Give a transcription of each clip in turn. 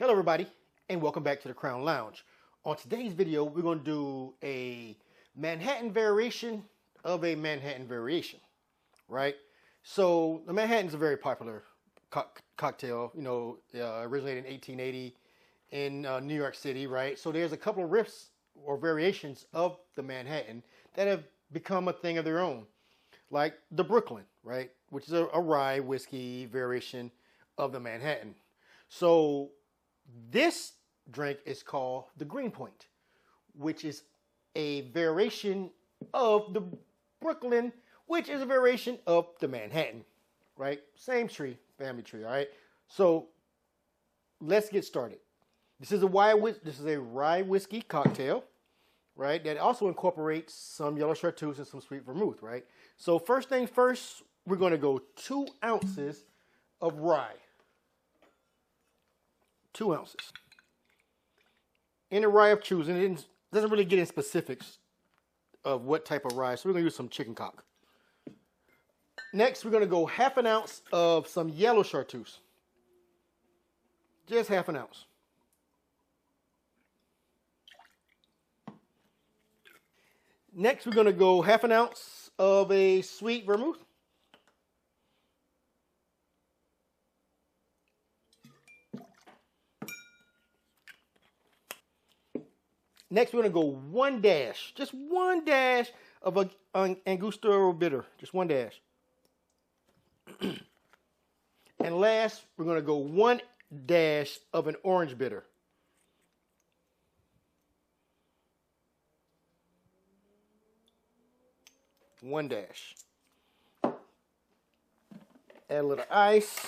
Hello everybody, and welcome back to the Crown Lounge. On today's video, we're going to do a Manhattan variation of a Manhattan variation, right? So the Manhattan's a very popular cocktail, originated in 1880 in New York City, right? So there's a couple of riffs or variations of the Manhattan that have become a thing of their own, like the Brooklyn, right? Which is a rye whiskey variation of the Manhattan. So this drink is called the Greenpoint, which is a variation of the Brooklyn, which is a variation of the Manhattan, right? Same tree, family tree, all right? So let's get started. This is a rye whiskey cocktail, right? That also incorporates some yellow Chartreuse and some sweet vermouth, right? So first things first, we're going to go 2 ounces of rye. 2 ounces. In a rye of choosing, it doesn't really get in specifics of what type of rye, so we're going to use some chicken cock. Next, we're going to go 1/2 ounce of some yellow Chartreuse. Just 1/2 ounce. Next, we're going to go 1/2 ounce of a sweet vermouth. Next, we're going to go 1 dash, just 1 dash of an Angostura bitter, just 1 dash. And last, we're going to go 1 dash of an orange bitter. One dash. Add a little ice.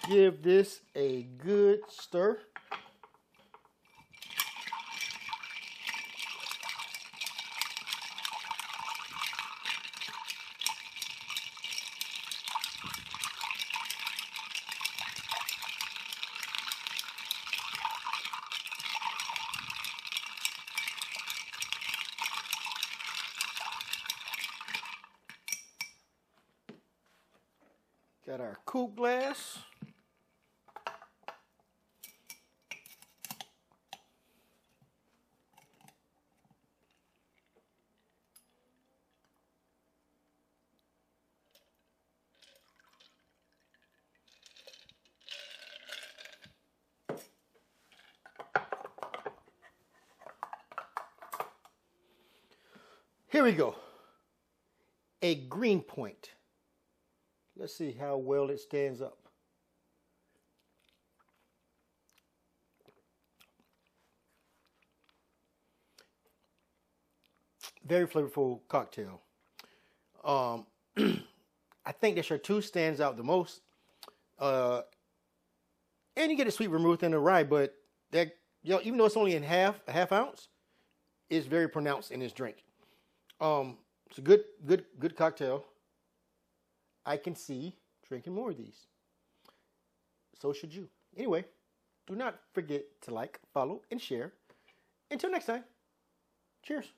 Give this a good stir. Got our Coupe glass. Here we go. A Greenpoint. Let's see how well it stands up. Very flavorful cocktail. I think the Chartreuse stands out the most. And you get a sweet vermouth and a rye, but that, even though it's only in a half ounce, it's very pronounced in this drink. It's a good cocktail. I can see drinking more of these. So should you. Anyway, do not forget to like, follow, and share. Until next time, cheers.